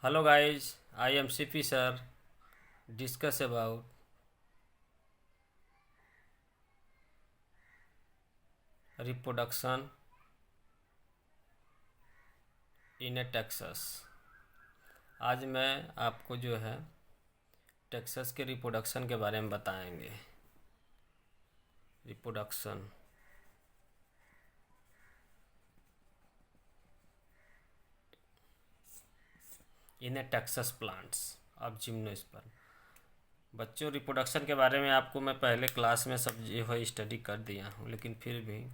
Hello guys, I am CP sir. Discuss about reproduction in a Texas। आज मैं आपको जो है टेक्सास के रिप्रोडक्शन के बारे में बताएंगे। Reproduction in a Texas plants of gymnosperm. बच्चों, रिप्रोडक्शन के बारे में आपको मैं पहले क्लास में सब जो है स्टडी कर दिया हूँ, लेकिन फिर भी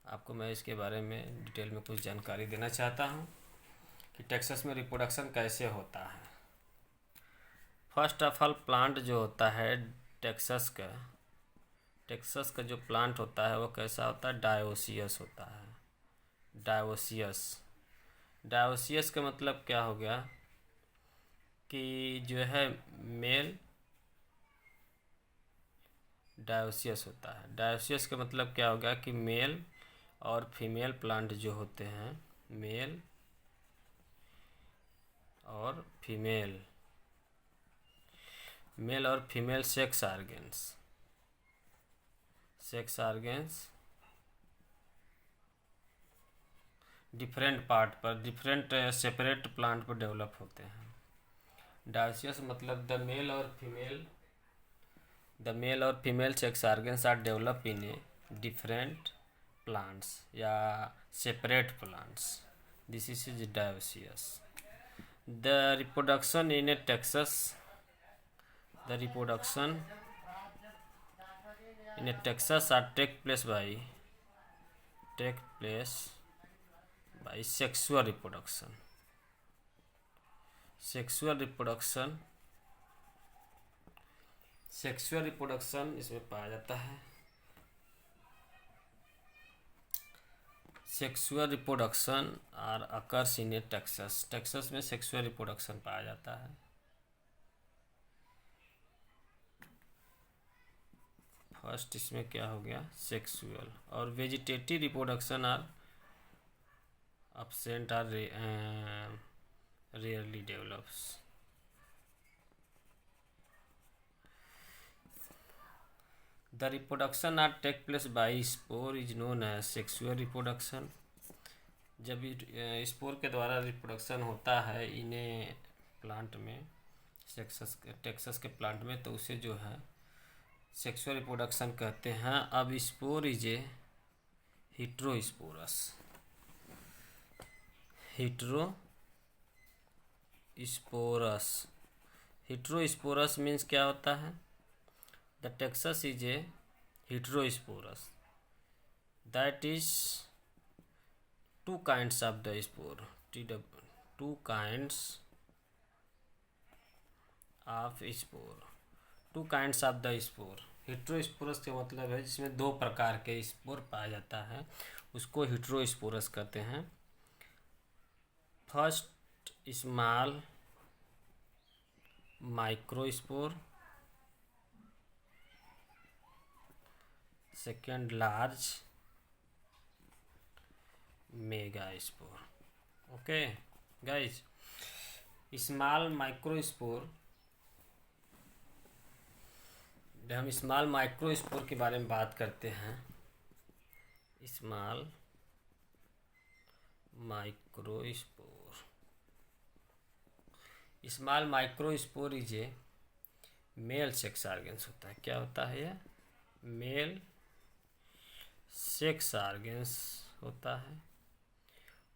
आपको मैं इसके बारे में डिटेल में कुछ जानकारी देना चाहता हूँ कि टेक्सास में रिप्रोडक्शन कैसे होता है। फर्स्ट ऑफ ऑल, प्लांट जो होता है टेक्सास का जो प्लांट होता है वो कैसा होता है? डायोसियस होता है। डायोसियस डायोसियस का मतलब क्या हो गया कि जो है मेल डायोसियस होता है। डायोसियस का मतलब क्या हो गया कि मेल और फीमेल प्लांट जो होते हैं, मेल और female sex organs different part पर, डिफरेंट सेपरेट प्लांट पर डेवलप होते हैं। डायोसियस मतलब द मेल और female sex organs are develop in a different plants या separate plants. This is dioecious. The reproduction in a Taxus the reproduction in a Taxus are take place by sexual reproduction। Sexual reproduction इसमें पाया जाता है। Sexual reproduction are occurs in a Taxus में sexual reproduction पाया जाता है। First इसमें क्या हो गया? सेक्सुअल। और vegetative reproduction are absent or rarely develops। The reproduction are take place by spore is known as sexual reproduction। जब स्पोर के द्वारा रिप्रोडक्शन होता है इन्हें प्लांट में, टेक्सास के प्लांट में, तो उसे जो है सेक्सुअल रिप्रोडक्शन कहते हैं। अब spore is a heterosporous. Heterosporous means क्या होता है? The Taxus is a heterosporous, that is two kinds of the spore. Two kinds of spore two kinds of the spore. Heterosporous का मतलब है जिसमें दो प्रकार के स्पोर पाया जाता है, उसको हिट्रोस्पोरस कहते हैं। First small microspore, second large megaspore. Okay guys, small microspore, जब हम स्मॉल माइक्रोस्पोर के बारे में बात करते हैं, small microspore is a male sex organs होता है। क्या होता है यह? मेल सेक्स आर्गेन्स होता है।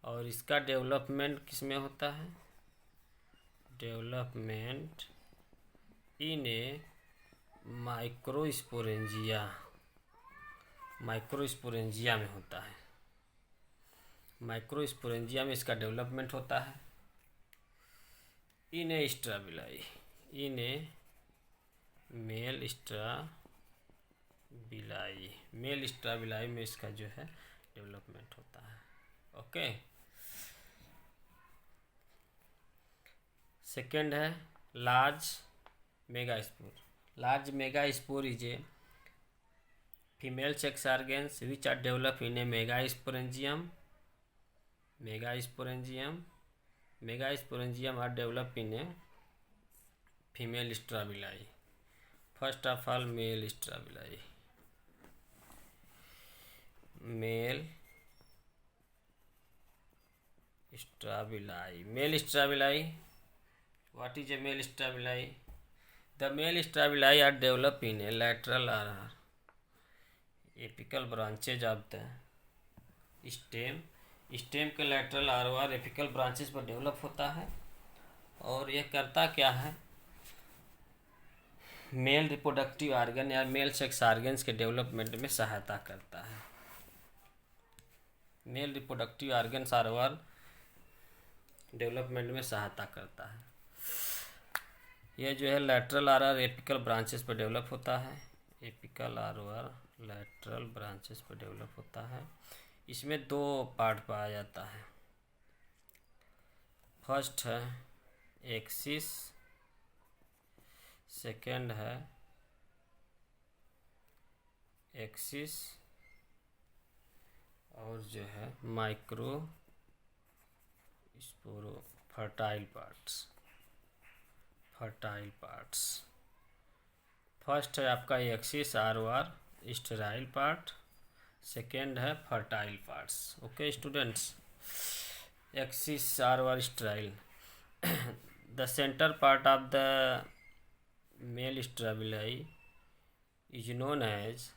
और इसका डेवलपमेंट किस में होता है? डेवलपमेंट इन ए माइक्रोस्पोरेंजिया में होता है। माइक्रोस्पोरेंजिया में इसका डेवलपमेंट होता है। इन ए मेल स्ट्राबिलाई में इसका जो है डेवलपमेंट होता है। ओके। सेकेंड है large megaspore is a female sex organs which are develop in a megasporangium Megasporangium are developed in a female strabili. First of all, male strabili. Male strabili. What is a male strabili? The male strabili are developed in a lateral or apical branches of the stem. Stem के lateral और apical branches पर develop होता है और यह करता क्या है, मेल रिप्रोडक्टिव ऑर्गन या मेल सेक्स ऑर्गन्स के डेवलपमेंट में सहायता करता है। Male reproductive organs are development में सहायता करता है। यह जो है लैटरल आर एपिकल ब्रांचेस पर डेवलप होता है। एपिकल आर लैटरल ब्रांचेस पर डेवलप होता है। इसमें दो पार्ट पाया जाता है। फर्स्ट है एक्सिस, सेकेंड है एक्सिस और जो है microsporophyll fertile parts. First है आपका axis are sterile part, second है fertile parts. Okay students, axis are sterile. The centre part of the male strobili is known as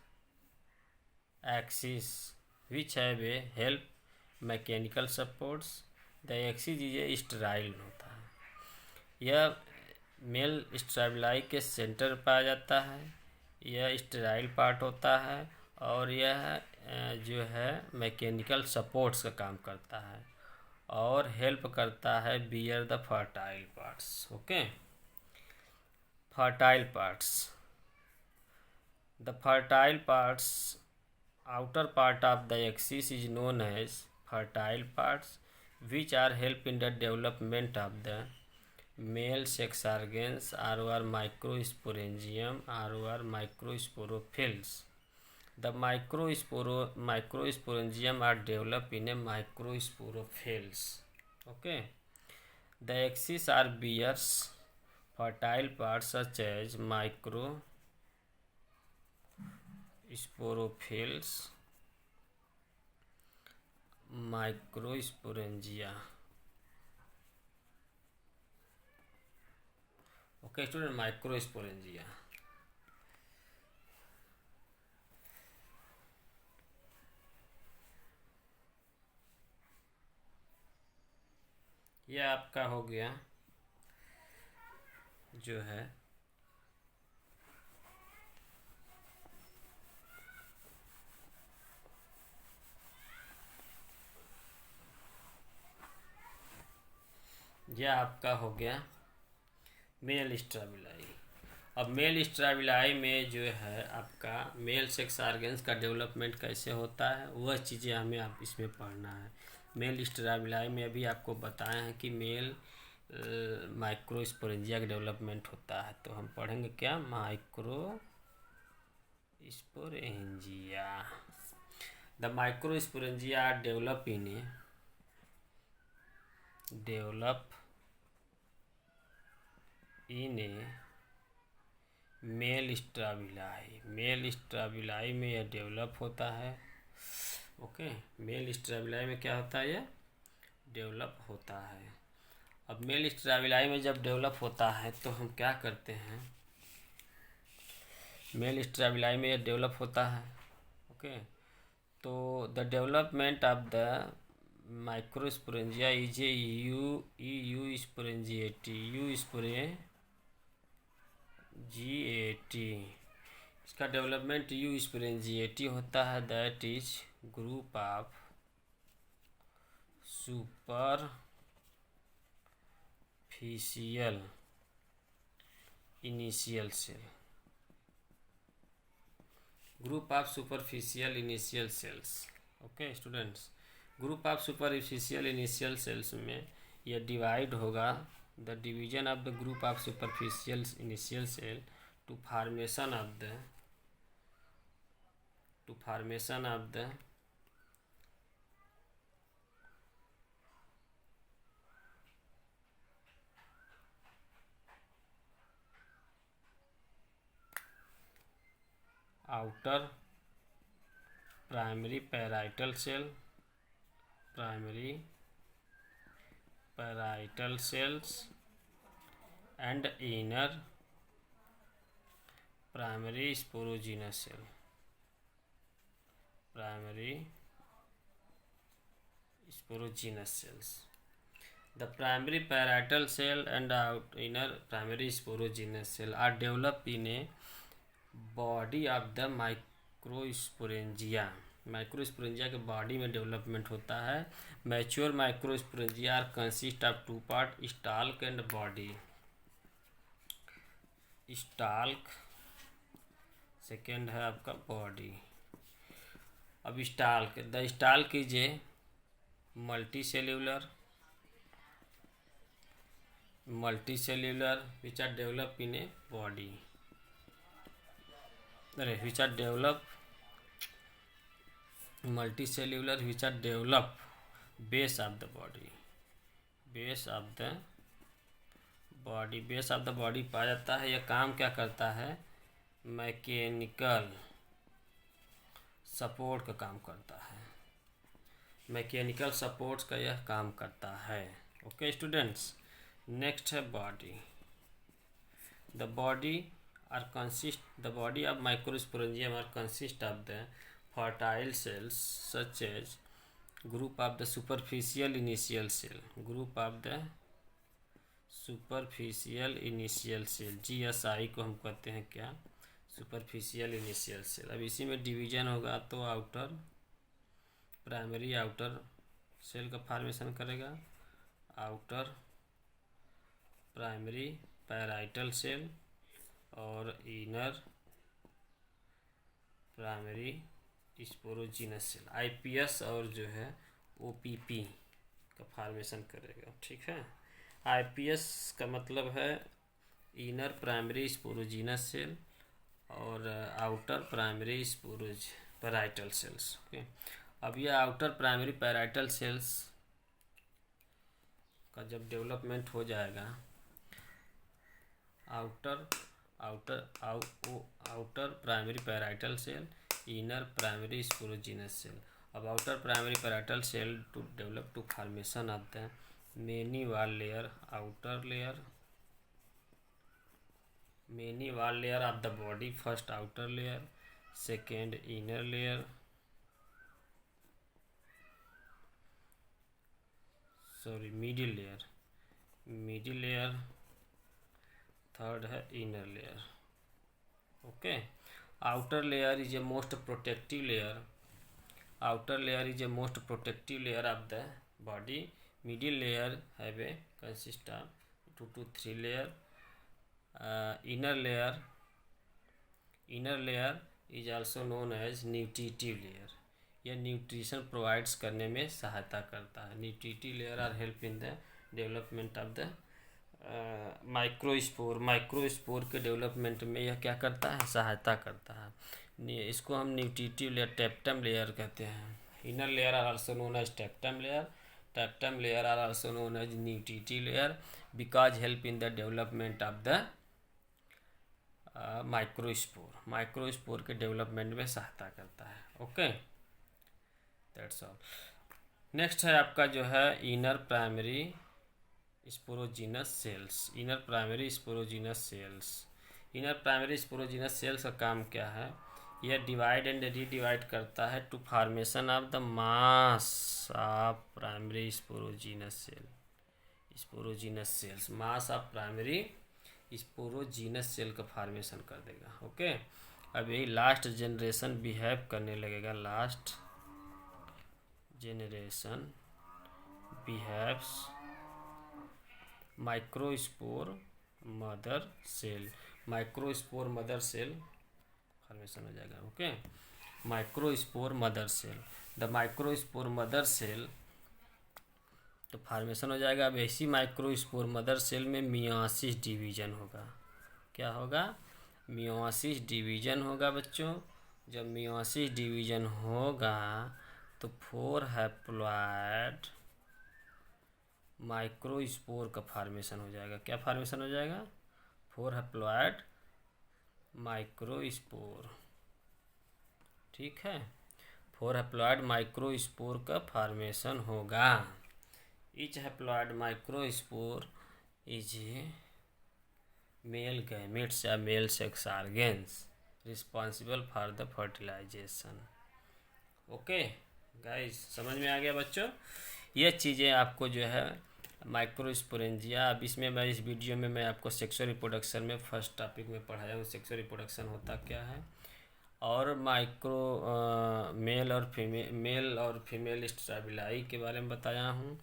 axis which have a help mechanical supports. The axis is a sterile होता है। यह mail स्ट्राबिलाई के centre पाया जाता है। यह sterile part होता है और यह जो है मैकेनिकल सपोर्ट्स का काम करता है और हेल्प करता है bear the fertile parts. Okay, fertile parts. The fertile parts, outer part of the axis is known as fertile parts, which are help in the development of the male sex organs or microsporangium or microsporophylls. The microsporangium are developed in a microsporophylls. Okay, the axis are bears fertile parts such as microsporophylls, microsporangia. Okay student, microsporangia। यह आपका हो गया जो है यह आपका हो गया मेल स्ट्राबिलाई। अब मेल स्ट्राबिलाई में जो है आपका मेल सेक्स ऑर्गन्स का डेवलपमेंट कैसे होता है वह चीज़ें हमें आप इसमें पढ़ना है। मेल स्ट्राबिलाई में अभी आपको बताए हैं कि मेल माइक्रोस्पोरेंजिया का डेवलपमेंट होता है, तो हम पढ़ेंगे क्या, microsporangia. The microsporangia are develop in a male strobili. Male strobili में यह डेवलप होता है। ओके, मेल स्ट्राबिलाई में क्या होता है, यह डेवलप होता है। अब मेल स्ट्राबिलाई में जब डेवलप होता है तो हम क्या करते हैं, मेल स्ट्राबिलाई में यह डेवलप होता है। ओके, तो the development of the microsporangia is a eusporangiate. इसका डेवलपमेंट यू स्पोरेंजिएटी होता है। That is group of superficial initial cell. Group of superficial initial cells. Okay students, group of superficial initial cells में यह divide होगा। The division of the group of superficial initial cell to formation of the outer primary parietal cell, primary parietal cells and inner primary sporogenous cell, primary sporogenous cells. The primary parietal cell and inner primary sporogenous cell are developed in a body of the microsporangia. Microsporangia के body में development होता है. Mature microsporangia are consist of two part, stalk and body. Stalk, second है आपका body. अब stalk, the stalk is a multicellular which are developed in a body, which are developed multicellular which are developed base of the body, base of the body, base of the body पाया जाता है. यह काम क्या करता है? Mechanical support का काम करता है. मैकेनिकल सपोर्ट्स का यह काम करता है. ओके स्टूडेंट्स, नेक्स्ट है body. The body are consist, the body of microsporangium are consist of the fertile cells such as group of the superficial initial cell, group of the superficial initial cell, GSI को हम कहते हैं क्या? Superficial initial cell. अब इसी में division होगा तो आउटर प्राइमरी आउटर सेल का फॉर्मेशन करेगा, आउटर प्राइमरी पैराइटल सेल और inner primary sporogenous cell, IPS और जो है OPP का फॉर्मेशन करेगा. ठीक है. IPS का मतलब है इनर प्राइमरी स्पोरोजीनस सेल और आउटर प्राइमरी स्पोरोज पैराइटल सेल्स. ओके. अब यह आउटर प्राइमरी पैराइटल सेल्स का जब डेवलपमेंट हो जाएगा, outer primary parietal cell, inner primary sporogenous cell. अब outer primary parietal cell to develop to formation of the many wall layer, outer layer, many wall layer of the body. First outer layer, second inner layer, sorry middle layer, third है inner layer. Okay. Outer layer is a most protective layer, outer layer is a most protective layer of the body. Middle layer have a consist of 2 to 3 layer. Inner layer is also known as nutritive layer. यह nutrition provides करने में सहायता करता है. Nutritive layer are help in the development of the microspore. Microspore के development में यह क्या करता है? सहायता करता है. इसको हम न्यूट्रिटिव लेयर, टेप्टम लेयर कहते हैं. Inner layer are also known as tapetum layer, tapetum layer are also known as nutritive layer because help in the development of the microspore. Microspore के डेवलपमेंट में सहायता करता है. Okay, that's all. नेक्स्ट है आपका जो है inner primary sporogenous cells. Inner primary sporogenous cells, inner primary sporogenous cells का काम क्या है? यह डिवाइड एंड रीडिवाइड करता है to formation of the mass of primary sporogenous cell, sporogenous cells. Mass of primary sporogenous cell का formation कर देगा. ओके. अब यही लास्ट जनरेशन बिहेव करने लगेगा. Last generation behaves microspore mother cell. Microspore mother cell formation हो जाएगा. Okay. Microspore mother cell, the microspore mother cell तो फॉर्मेशन हो जाएगा. अब ऐसी माइक्रोस्पोर मदर सेल में मियोसिस डिवीजन होगा. क्या होगा? मियोसिस डिवीजन होगा बच्चों. जब मियोसिस डिवीजन होगा तो 4 हैप्लॉइड माइक्रोस्पोर का फॉर्मेशन हो जाएगा. क्या फॉर्मेशन हो जाएगा? 4 हैप्लॉइड माइक्रोस्पोर. ठीक है। 4 हैप्लॉइड माइक्रोस्पोर का फॉर्मेशन होगा। Each haploid microspore is male gametes या male sex organs responsible for the fertilisation. Okay guys, समझ में आ गया बच्चों? ये चीज़ें आपको जो है माइक्रोस्पोरेंजिया, अब इसमें मैं इस वीडियो में मैं आपको सेक्सुअल रिप्रोडक्शन में फर्स्ट टॉपिक में पढ़ाया हूँ सेक्सुअल रिप्रोडक्शन होता क्या है, और मेल और फीमेल स्ट्राबिलाई के बारे में बताया हूँ,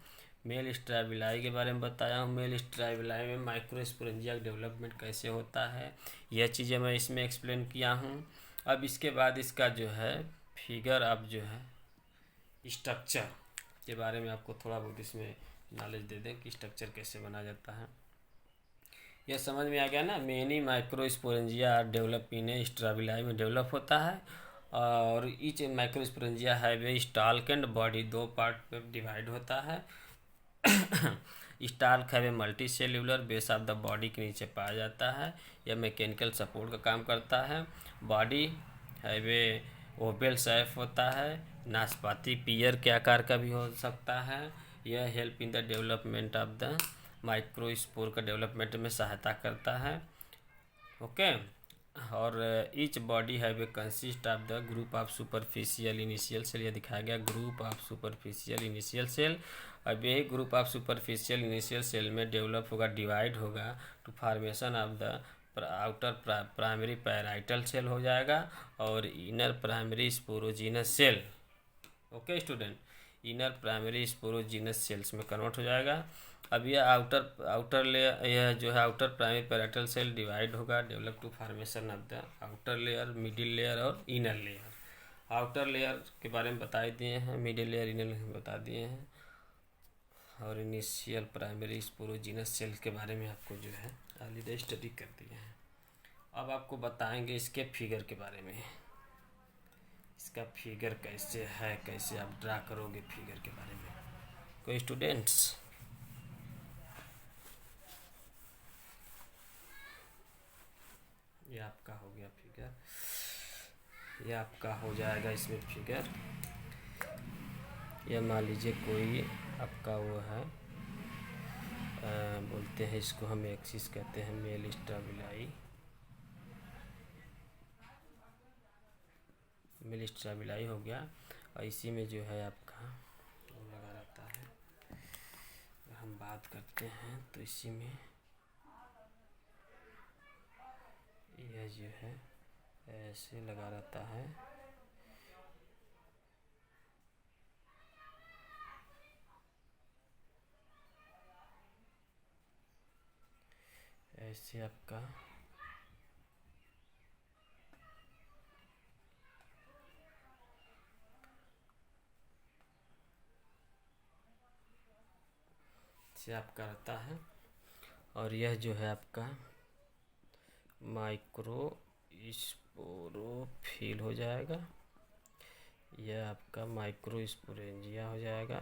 मेल स्ट्राबिलाई के बारे में बताया हूँ, मेल स्ट्राबिलाई में माइक्रोस्पोरेंजिया डेवलपमेंट कैसे होता है, यह चीज़ें मैं इसमें एक्सप्लेन किया हूँ। अब इसके बाद इसका जो है फिगर, अब जो है स्ट्रक्चर के बारे में आपको थोड़ा बहुत इसमें नॉलेज दे दें कि स्ट्रक्चर कैसे बना जाता है। यह समझ में आ गया ना? मेनी माइक्रोस्पोरेंजिया डेवलप इन स्ट्राबिलाई में डेवलप होता है, और each microsporangia have A stalk and body, 2 part में डिवाइड होता है। Stalk have a multi cellular base of the body के नीचे पाया जाता है, यह मैकेनिकल सपोर्ट का काम करता है। Body have A Oval shape होता है, नाशपाती पियर के आकार का भी हो सकता है। यह help in the development of the microspore का डेवलपमेंट में सहायता करता है। ओके, और each body have a consist of the group of superficial initial cell, यह दिखाया गया group of superficial initial cell. अब यही group of superficial initial cell में डेवलप होगा, डिवाइड होगा to formation of the outer primary parietal cell हो जाएगा, और inner primary sporogenous cell. Okay student, inner primary sporogenous cells में कन्वर्ट हो जाएगा। अब यह आउटर लेयर, यह जो है outer primary parietal cell divide होगा, develop to formation of the outer layer, middle layer और इनर लेयर। आउटर लेयर के बारे में बता दिए हैं, मिडिल लेयर इनर लेयर बता दिए हैं, और इनिशियल प्राइमरी स्पोरोजीनस सेल के बारे में आपको जो है ऑलरेडी स्टडी कर दिए हैं। अब आपको बताएंगे इसके फिगर के बारे में, इसका फिगर कैसे है, कैसे आप ड्रा करोगे फिगर के बारे में। कोई स्टूडेंट्स? ये आपका हो गया फिगर, ये आपका हो जाएगा इसमें फिगर। यह मान लीजिए कोई आपका वो है, बोलते हैं इसको हम एक्सिस कहते हैं, मेल स्ट्राबिलाई, मेल स्ट्राबिलाई हो गया, और इसी में जो है आपका लगा रहता है। अगर हम बात करते हैं तो इसी में यह जो है ऐसे लगा रहता है, ऐसे आपका से आपका रहता है, और यह जो है आपका माइक्रो स्पोरोफिल हो जाएगा, यह आपका माइक्रोस्पोरेंजिया हो जाएगा,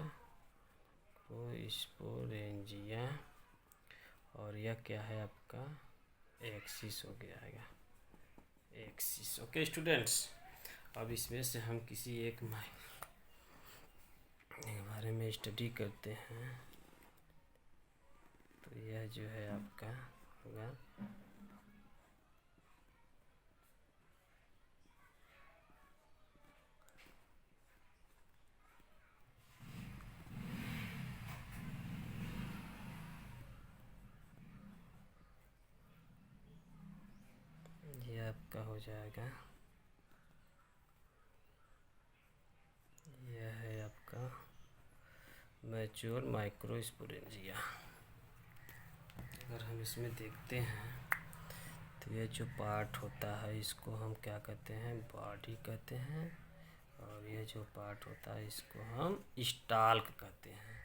स्पोरेंजिया, और यह क्या है आपका एक्सिस हो गया, एक्सिस। ओके स्टूडेंट्स, अब इसमें से हम किसी एक के बारे में स्टडी करते हैं। तो यह जो है आपका होगा आपका हो जाएगा, यह है आपका मैच्योर माइक्रोस्पोरेंजिया। अगर हम इसमें देखते हैं तो यह जो पार्ट होता है इसको हम क्या कहते हैं, बॉडी कहते हैं, और यह जो पार्ट होता है इसको हम स्टाल्क कहते हैं।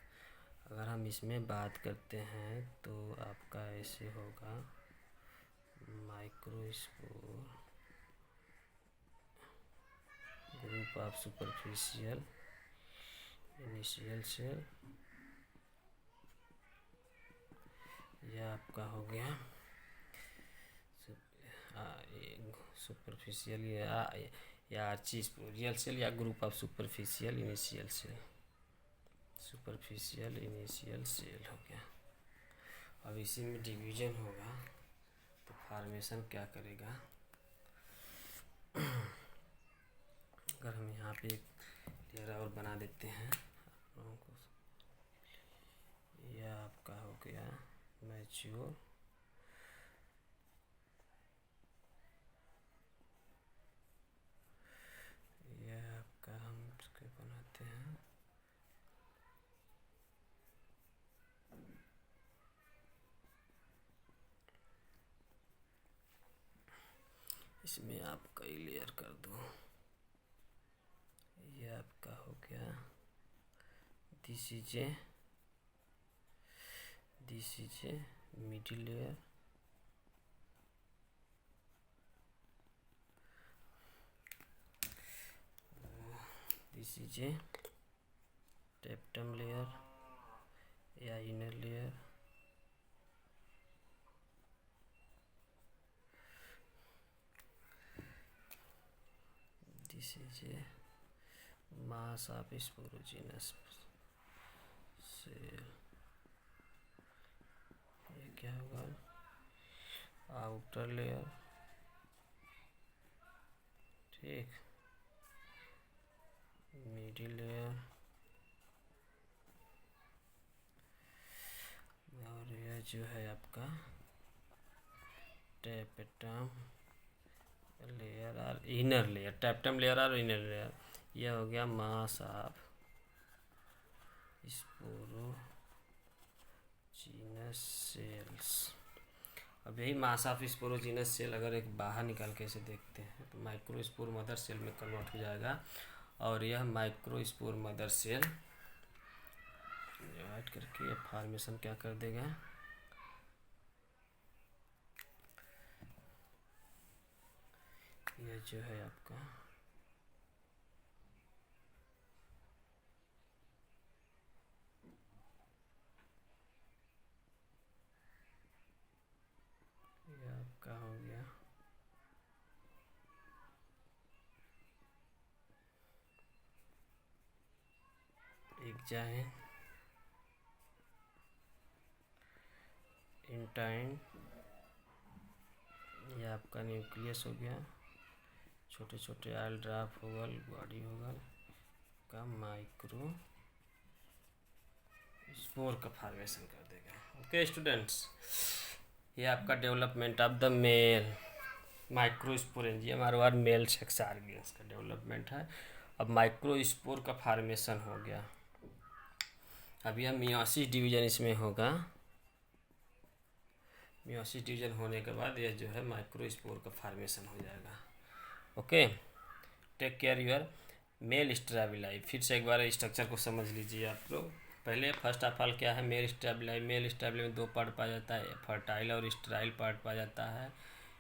अगर हम इसमें बात करते हैं तो आपका ऐसे होगा microspore, group of superficial initial cell, यह आपका हो गया सुपरफिशियल, या आर्ची स्पोरियल सेल या group of superficial initial cell. Superficial initial cell हो गया। अब इसी में डिवीजन होगा तो फॉर्मेशन क्या करेगा, अगर हम यहाँ पे एक लेयर और बना देते हैं आप लोगों को, यह आपका हो गया मैच्योर हम इसके बनाते हैं इसमें आप कई लेयर कर दो। ये आपका हो गया this is a middle layer, this is a tapetum layer या inner layer, this is a mass of sporogenous cell. ये क्या होगा, आउटर लेयर, ठीक, मिडिल लेयर, और यह जो है आपका टेप्टम लेयर और इनर लेयर, टेप्टम लेयर और इनर लेयर। यह हो गया मास ऑफ स्पोरोजिनस सेल्स। अब यही मास ऑफ स्पोरोजिनस सेल अगर एक बाहर निकाल के इसे देखते हैं तो माइक्रोस्पोर मदर सेल में कन्वर्ट हो जाएगा, और यह माइक्रोस्पोर मदर सेल डिवाइड करके ये फॉर्मेशन क्या कर देगा, यह जो है आपका हो गया एक जाए इंटाइन, ये आपका न्यूक्लियस हो गया, छोटे छोटे आयल ड्राफ होगा, बॉडी होगा का माइक्रो स्पोर का फॉर्मेशन कर देगा। ओके स्टूडेंट्स, ये आपका development of the male microsporangium और मेल सेक्स ऑर्गन्स का डेवलपमेंट है। अब माइक्रोस्पोर का फॉर्मेशन हो गया, अब यह मियोसिस डिवीजन इसमें होगा। मियोसिस डिवीजन होने के बाद यह जो है माइक्रोस्पोर का फॉर्मेशन हो जाएगा। Okay, take care your male strobili. फिर से एक बार स्ट्रक्चर को समझ लीजिए आप लोग। पहले फर्स्ट ऑफ ऑल क्या है, मेल स्टेबिलाई। मेल स्टेबिलाई में दो पार्ट पाया जाता है, फर्टाइल और स्टेराइल पार्ट पाया जाता है।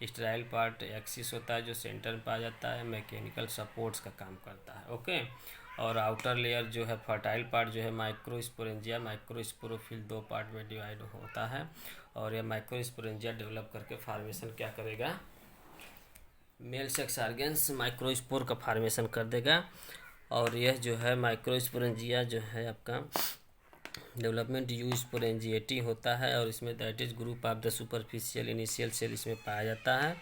स्टेराइल पार्ट एक्सिस होता है जो सेंटर में पाया जाता है, मैकेनिकल सपोर्ट्स का काम करता है। ओके, और आउटर लेयर जो है फर्टाइल पार्ट जो है माइक्रोस्पोरेंजिया, माइक्रोस्पोरोफिल दो पार्ट में डिवाइड होता है, और यह माइक्रोस्पोरेंजिया डेवलप करके फॉर्मेशन क्या करेगा, मेल सेक्स ऑर्गन्स माइक्रोस्पोर का फॉर्मेशन कर देगा। और यह जो है माइक्रोस्पोरेंजिया जो है आपका डेवलपमेंट यू स्पोरेंजिएटी होता है, और इसमें that is group of the superficial initial cell इसमें पाया जाता है,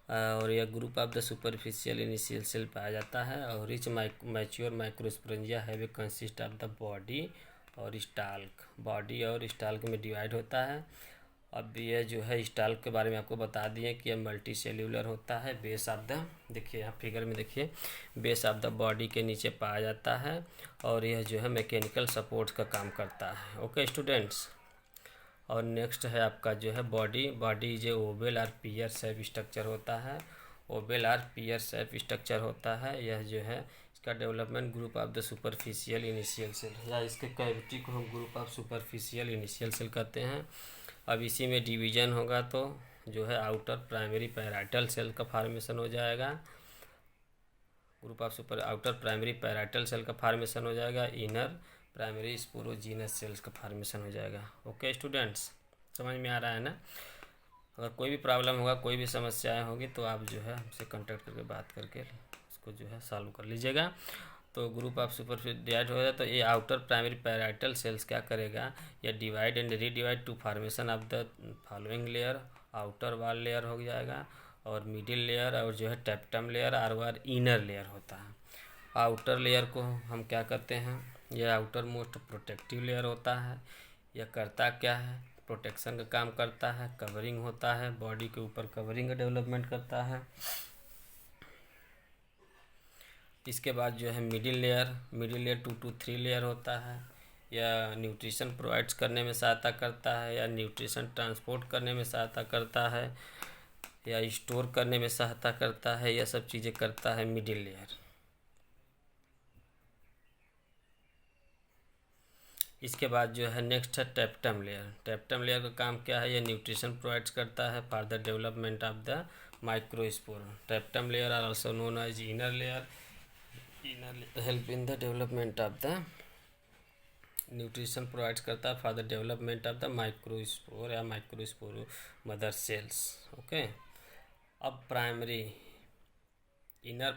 और यह group of the superficial initial cell पाया जाता है। और rich mature microsporangia have a consist of the body और स्टाल्क, बॉडी और स्टाल्क में डिवाइड होता है। अब यह जो है स्टाल्क के बारे में आपको बता दिए कि यह मल्टी सेल्यूलर होता है। बेस ऑफ द, देखिए यहाँ फिगर में देखिए, बेस ऑफ द बॉडी के नीचे पाया जाता है, और यह जो है मैकेनिकल सपोर्ट्स का काम करता है। ओके स्टूडेंट्स, और नेक्स्ट है आपका जो है बॉडी। बॉडी जो ओवेल और पियर शेप स्ट्रक्चर होता है, ओवेल और पियर शेप स्ट्रक्चर होता है। यह जो है इसका development group of the superficial initial cell, या इसके कैविटी को हम group of superficial initial cell कहते हैं। अब इसी में डिवीजन होगा तो जो है आउटर प्राइमरी पैराइटल सेल का फॉर्मेशन हो जाएगा, group of super outer primary parietal cell का फॉर्मेशन हो जाएगा, इनर प्राइमरी स्पोरोजिनस सेल्स का फॉर्मेशन हो जाएगा। ओके स्टूडेंट्स, समझ में आ रहा है ना। अगर कोई भी प्रॉब्लम होगा, कोई भी समस्याएं होगी तो आप जो है हमसे कांटेक्ट करके बात करके इसको जो है सॉल्व कर लीजिएगा। तो ग्रुप ऑफ सुपरफिशियल डिवाइड हो जाए तो ये आउटर प्राइमरी पैराइटल सेल्स क्या करेगा, या divide and redivide to formation of the following layer, outer wall layer हो जाएगा, और मिडिल लेयर, और जो है टेप्टम लेयर और इनर लेयर होता है। आउटर लेयर को हम क्या करते हैं, यह आउटर मोस्ट प्रोटेक्टिव लेयर होता है। यह करता क्या है, प्रोटेक्शन का काम करता है, कवरिंग होता है, बॉडी के ऊपर कवरिंग का डेवलपमेंट करता है। इसके बाद जो है मिडिल लेयर 2 to 3 लेयर होता है। या न्यूट्रिशन प्रोवाइड्स करने में सहायता करता है, या न्यूट्रिशन ट्रांसपोर्ट करने में सहायता करता है, या स्टोर करने में सहायता करता है। यह सब चीज़ें करता है मिडिल लेयर। इसके बाद जो है नेक्स्ट है टेप्टम लेयर। टेप्टम लेयर का काम क्या है, यह न्यूट्रिशन प्रोवाइड्स करता है for the development of the microspore. Tapetum layer are also known as inner layer help in the development of the nutrition provides करता है for the development of the microspore या माइक्रोस्पोर मदर सेल्स। ओके, अब primary inner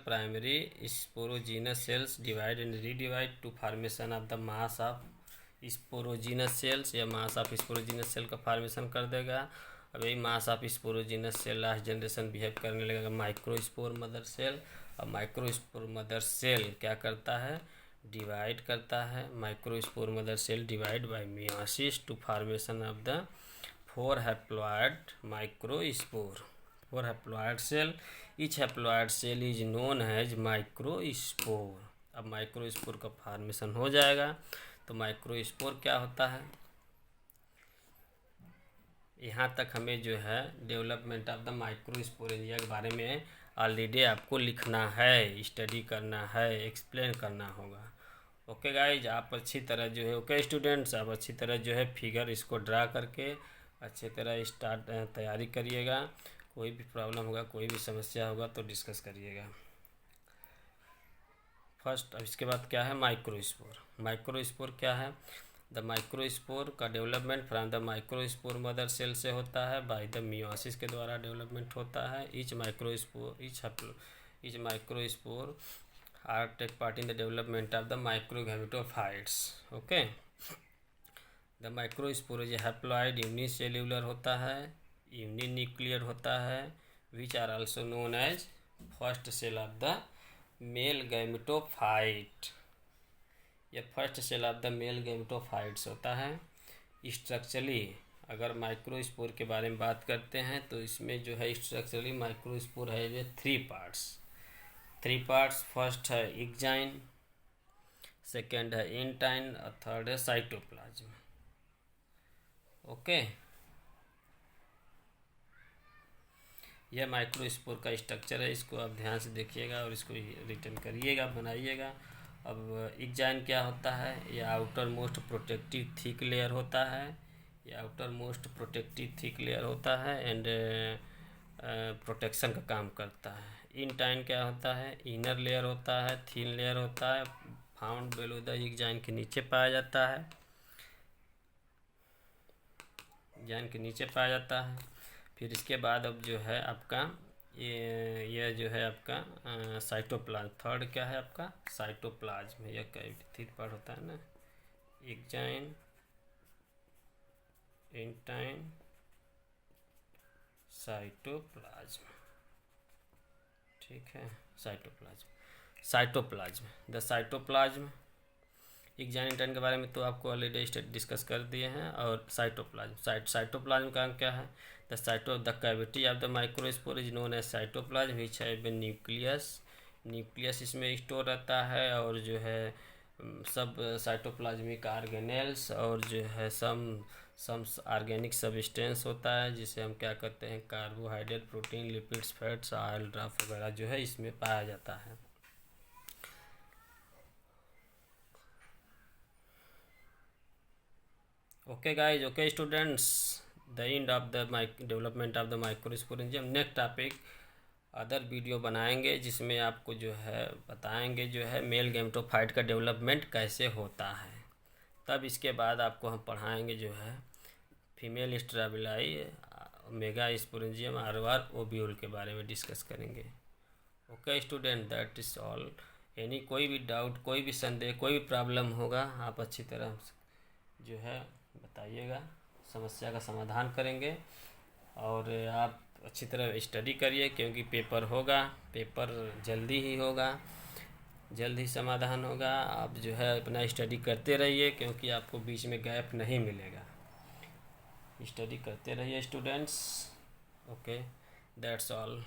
primary sporogenous cells divide and redivide to formation of the mass of sporogenous cells, या mass of sporogenous cell का formation कर देगा। अब यही mass of sporogenous cell last generation behave करने लगेगा microspore mother cell. अब microspore mother cell क्या करता है, डिवाइड करता है। Microspore mother cell divide by meiosis to formation of the 4 haploid microspore. 4 haploid cell, each haploid cell is known as microspore. अब microspore का फॉर्मेशन हो जाएगा। तो माइक्रोस्पोर क्या होता है, यहाँ तक हमें जो है डेवलपमेंट ऑफ द माइक्रोस्पोरेंजिया के बारे में ऑलरेडी आपको लिखना है, स्टडी करना है, एक्सप्लेन करना होगा। ओके गाइज, आप अच्छी तरह जो है, ओके स्टूडेंट्स, आप अच्छी तरह जो है फिगर इसको ड्रा करके अच्छी तरह तैयारी करिएगा। कोई भी प्रॉब्लम होगा, कोई भी समस्या होगा तो डिस्कस करिएगा फर्स्ट। अब इसके बाद क्या है माइक्रोस्पोर। माइक्रोस्पोर क्या है, द माइक्रोस्पोर का development from the microspore mother cell से होता है, बाय द मियोसिस के द्वारा डेवलपमेंट होता है। Each microspore are take part in the development of the microgametophytes. Okay, the microspore is haploid unicellular होता है, यूनिन्यूक्लियर होता है, which are also known as first cell of the male gametophyte. यह first cell of the male gametophytes होता है। Structurally अगर microspore के बारे में बात करते हैं तो इसमें जो है स्ट्रक्चरली माइक्रोस्पोर है ये 3 पार्ट्स। फर्स्ट है एक्जाइन, सेकेंड है इंटाइन और थर्ड है साइटोप्लाज्म। ओके, यह माइक्रोस्पोर का स्ट्रक्चर है, इसको आप ध्यान से देखिएगा और इसको रिटर्न करिएगा, बनाइएगा। अब एक्जाइन क्या होता है, यह outer most protective thick layer होता है। यह outer most protective thick layer होता है एंड प्रोटेक्शन का काम करता है। इंटाइन क्या होता है, इनर लेयर होता है, थिन लेयर होता है, फाउंड बिलो द एक्जाइन के नीचे पाया जाता है, एक्जाइन के नीचे पाया जाता है। फिर इसके बाद अब जो है आपका ये जो है आपका साइटोप्लाज्म। थर्ड क्या है आपका साइटोप्लाज्म। यह कैविटी पार्ट होता है ना, एक्जाइन, इंटाइन, साइटोप्लाज्म। ठीक है, cytoplasm the cytoplasm. Exine intine के बारे में तो आपको ऑलरेडी डिस्कस कर दिए हैं। और साइटोप्लाज्म का क्या है, the cavity of the microspore is known as cytoplasm which have a nucleus इसमें स्टोर रहता है, और जो है सब साइटोप्लाज्मिक ऑर्गेनेल्स और जो है सम ऑर्गेनिक सब्सटेंस होता है, जिसे हम क्या करते हैं carbohydrate, protein, lipids, fats, oil drop वगैरह जो है इसमें पाया जाता है। Okay guys, okay students, the end of the development of the microsporangium. Next topic other video बनाएंगे जिसमें आपको जो है बताएंगे जो है मेल गैमेटोफाइट का डेवलपमेंट कैसे होता है। तब इसके बाद आपको हम पढ़ाएंगे जो है फीमेल स्ट्रैबिलाई मेगा स्पोरेंजियम आरवार ओव्यूल के बारे में डिस्कस करेंगे। Okay student, that is all. यानी कोई भी डाउट, कोई भी संदेह, कोई भी प्रॉब्लम होगा, आप अच्छी तरह जो है बताइएगा, समस्या का समाधान करेंगे। और आप अच्छी तरह स्टडी करिए, क्योंकि पेपर होगा, पेपर जल्दी ही होगा, जल्द ही समाधान होगा। आप जो है अपना स्टडी करते रहिए, क्योंकि आपको बीच में गैप नहीं मिलेगा। स्टडी करते रहिए स्टूडेंट्स। Okay, that's all.